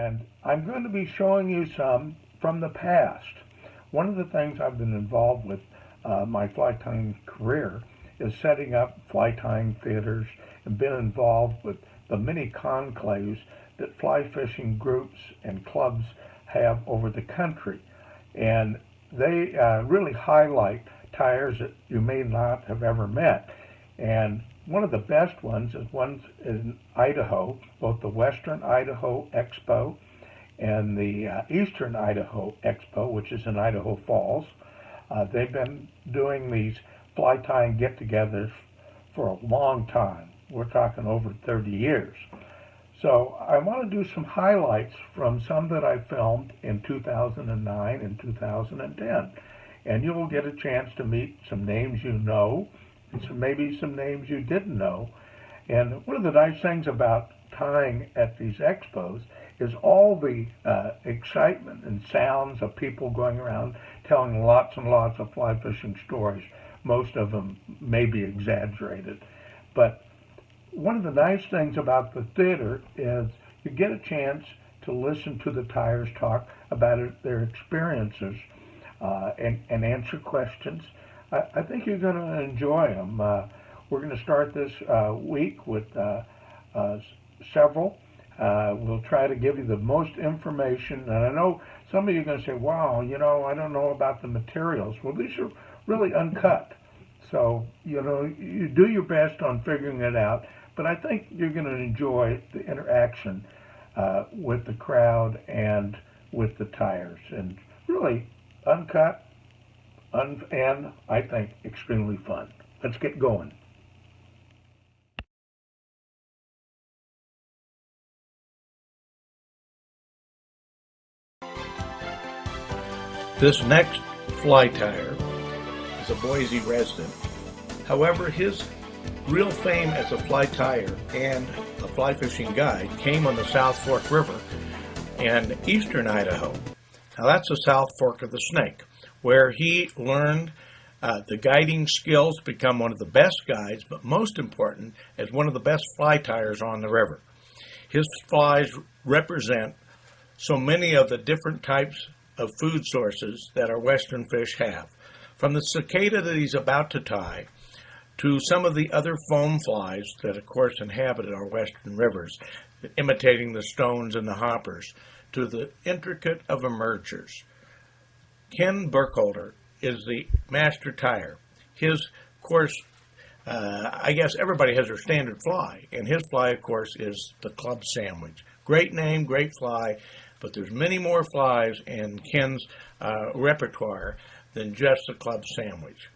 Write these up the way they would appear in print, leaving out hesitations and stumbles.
and I'm going to be showing you some from the past. One of the things I've been involved with my fly tying career is setting up fly tying theaters and been involved with the many conclaves that fly fishing groups and clubs have over the country. And they really highlight tyers that you may not have ever met. And one of the best ones is one in Idaho, both the Western Idaho Expo and the Eastern Idaho Expo, which is in Idaho Falls. They've been doing these fly tying get-togethers for a long time. We're talking over 30 years. So I want to do some highlights from some that I filmed in 2009 and 2010. And you'll get a chance to meet some names you know, and maybe some names you didn't know. And one of the nice things about tying at these expos is all the excitement and sounds of people going around telling lots and lots of fly fishing stories. Most of them may be exaggerated. But one of the nice things about the theater is you get a chance to listen to the tyers talk about their experiences and answer questions. I think you're going to enjoy them. We're going to start this week with several. We'll try to give you the most information. And I know some of you are going to say, wow, you know, I don't know about the materials. Well, these are really uncut. So, you know, you do your best on figuring it out. But I think you're going to enjoy the interaction with the crowd and with the tyers. And really uncut and I think extremely fun. Let's get going. This next fly tyer is a Boise resident. However, his real fame as a fly tyer and a fly fishing guide came on the South Fork River in eastern Idaho. Now that's the South Fork of the Snake, where he learned the guiding skills to become one of the best guides, but most important, as one of the best fly tyers on the river. His flies represent so many of the different types of food sources that our western fish have. From the cicada that he's about to tie, to some of the other foam flies that, of course, inhabit our western rivers, imitating the stones and the hoppers, to the intricate of emergers. Ken Burkholder is the master tyer. His, of course, I guess everybody has their standard fly, and his fly, of course, is the club sandwich. Great name, great fly, but there's many more flies in Ken's repertoire than just the club sandwich.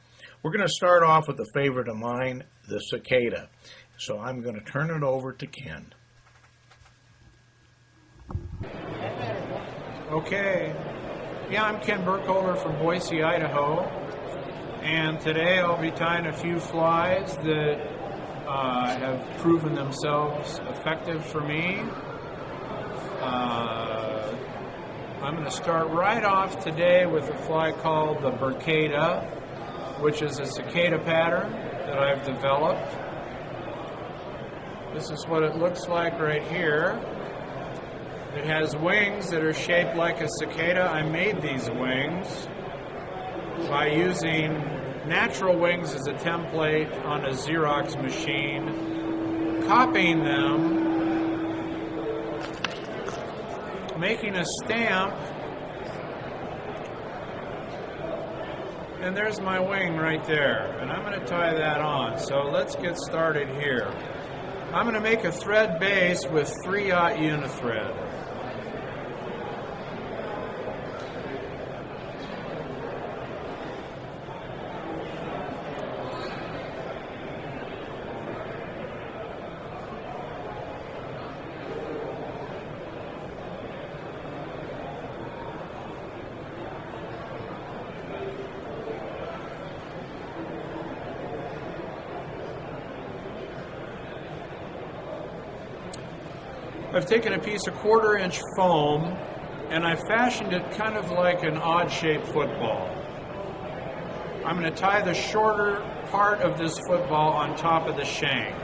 We're going to start off with a favorite of mine, the cicada. So I'm going to turn it over to Ken. Okay. Yeah, I'm Ken Burkholder from Boise, Idaho. And today I'll be tying a few flies that have proven themselves effective for me. I'm going to start right off today with a fly called the Burkada, which is a cicada pattern that I've developed. This is what it looks like right here. It has wings that are shaped like a cicada. I made these wings by using natural wings as a template on a Xerox machine, copying them, making a stamp, and there's my wing right there, and I'm going to tie that on. So let's get started here. I'm going to make a thread base with 3/0 unithread. I've taken a piece of 1/4-inch foam and I fashioned it kind of like an odd-shaped football. I'm going to tie the shorter part of this football on top of the shank,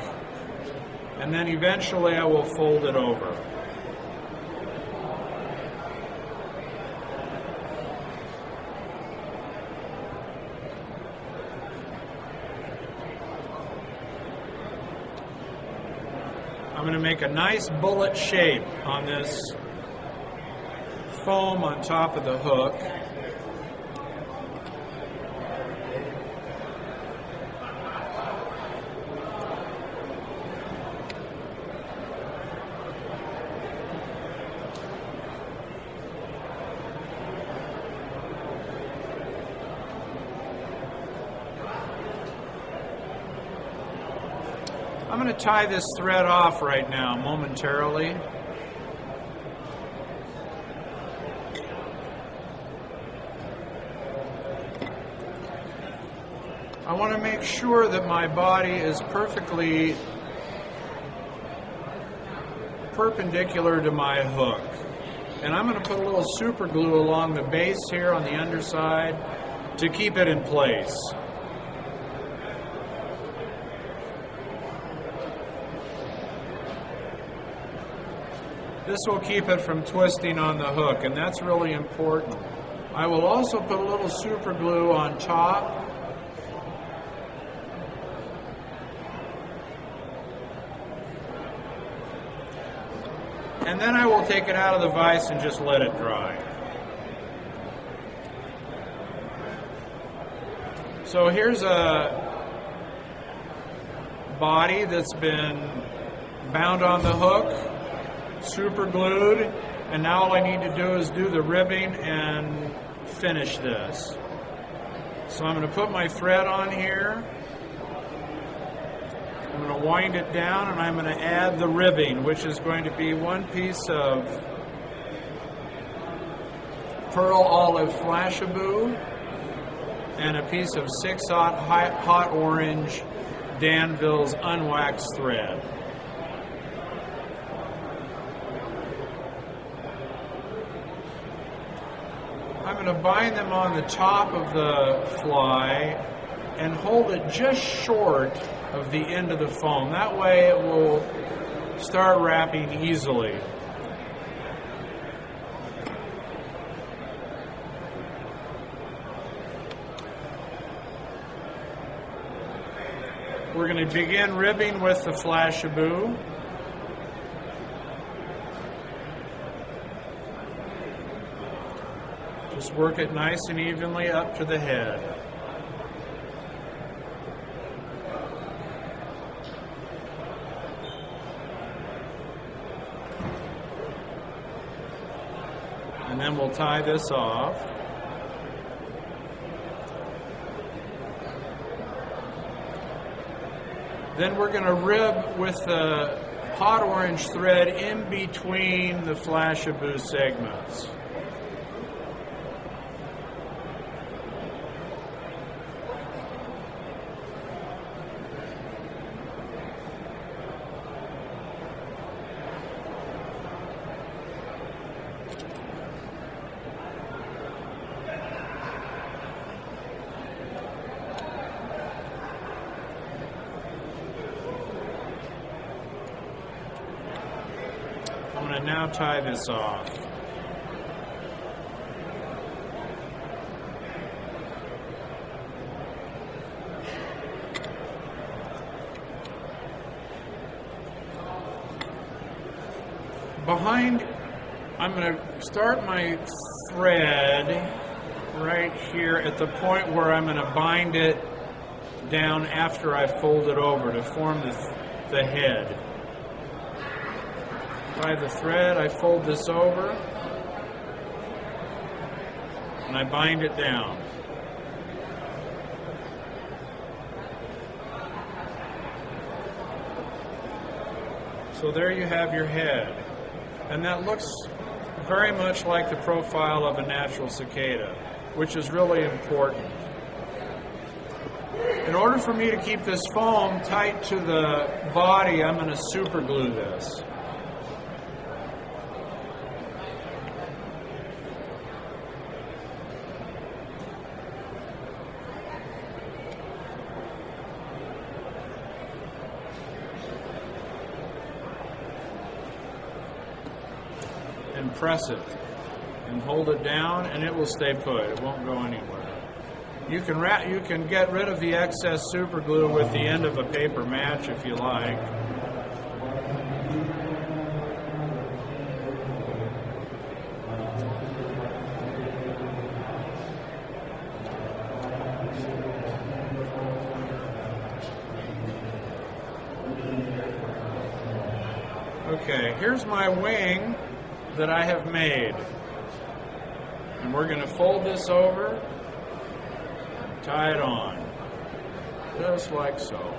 and then eventually I will fold it over. I'm going to make a nice bullet shape on this foam on top of the hook. I'm going to tie this thread off right now momentarily. I want to make sure that my body is perfectly perpendicular to my hook. And I'm going to put a little super glue along the base here on the underside to keep it in place. This will keep it from twisting on the hook, and that's really important. I will also put a little super glue on top. And then I will take it out of the vise and just let it dry. So here's a body that's been bound on the hook, super glued, and now all I need to do is do the ribbing and finish this. So I'm going to put my thread on here. I'm going to wind it down, and I'm going to add the ribbing, which is going to be one piece of pearl olive flashabou and a piece of 6/0 hot orange Danville's unwaxed thread. I'm going to bind them on the top of the fly and hold it just short of the end of the foam. That way it will start wrapping easily. We're going to begin ribbing with the flashabou. Just work it nice and evenly up to the head. And then we'll tie this off. Then we're going to rib with the hot orange thread in between the flashabou segments. I'm going to now tie this off. Behind, I'm going to start my thread right here at the point where I'm going to bind it down after I fold it over to form the head. Tie the thread, I fold this over, and I bind it down. So there you have your head. And that looks very much like the profile of a natural cicada, which is really important. In order for me to keep this foam tight to the body, I'm going to super glue this. And press it and hold it down, and it will stay put. It won't go anywhere. You can get rid of the excess super glue with the end of a paper match if you like. Okay, here's my wing that I have made. And we're going to fold this over and tie it on. Just like so.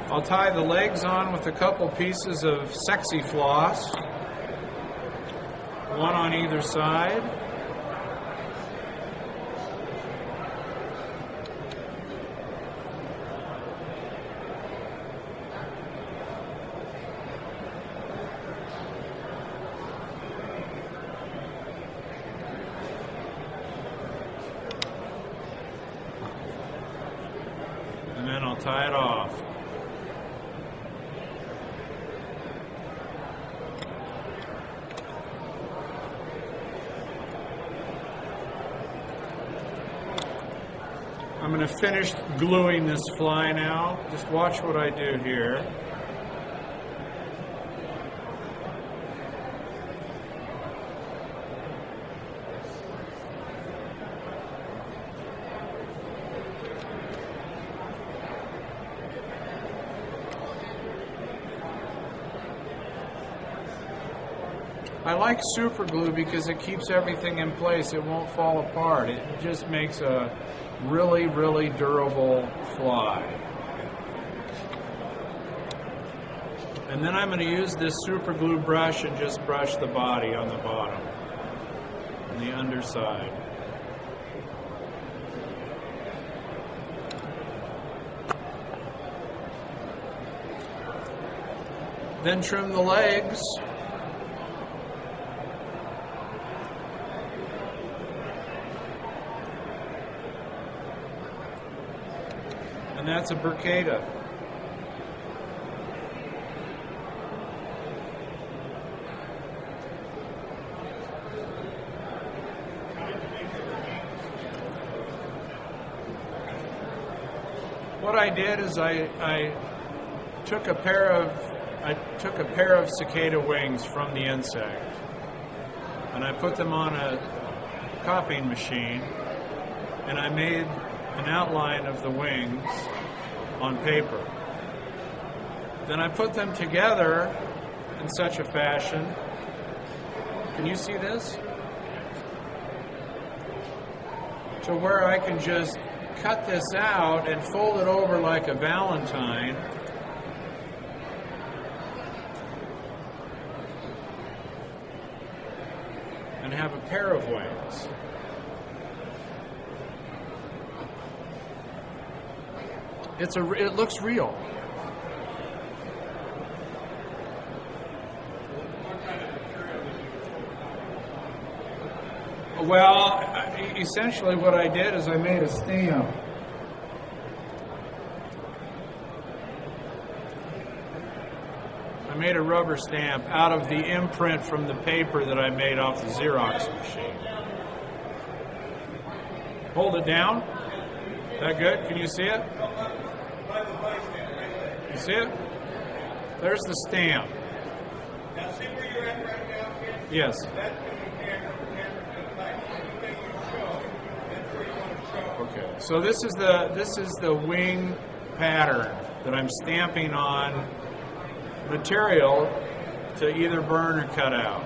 I'll tie the legs on with a couple pieces of sexy floss, one on either side. And then I'll tie it off. I'm going to finish gluing this fly now. Just watch what I do here. I like super glue because it keeps everything in place. It won't fall apart. It just makes a really, really durable fly. And then I'm going to use this super glue brush and just brush the body on the bottom and the underside. Then trim the legs. And that's a burkada. What I did is I took a pair of cicada wings from the insect, and I put them on a copying machine, and I made an outline of the wings on paper. Then I put them together in such a fashion. Can you see this? To where I can just cut this out and fold it over like a valentine. And have a pair of wings. It looks real. Well, essentially what I did is I made a stamp. I made a rubber stamp out of the imprint from the paper that I made off the Xerox machine. Hold it down. Is that good? Can you see it? You see it? There's the stamp. Now see where you're at right now, Ken? Yes. That's when you can anything you show, that's where you want to show. Okay. So this is the wing pattern that I'm stamping on material to either burn or cut out.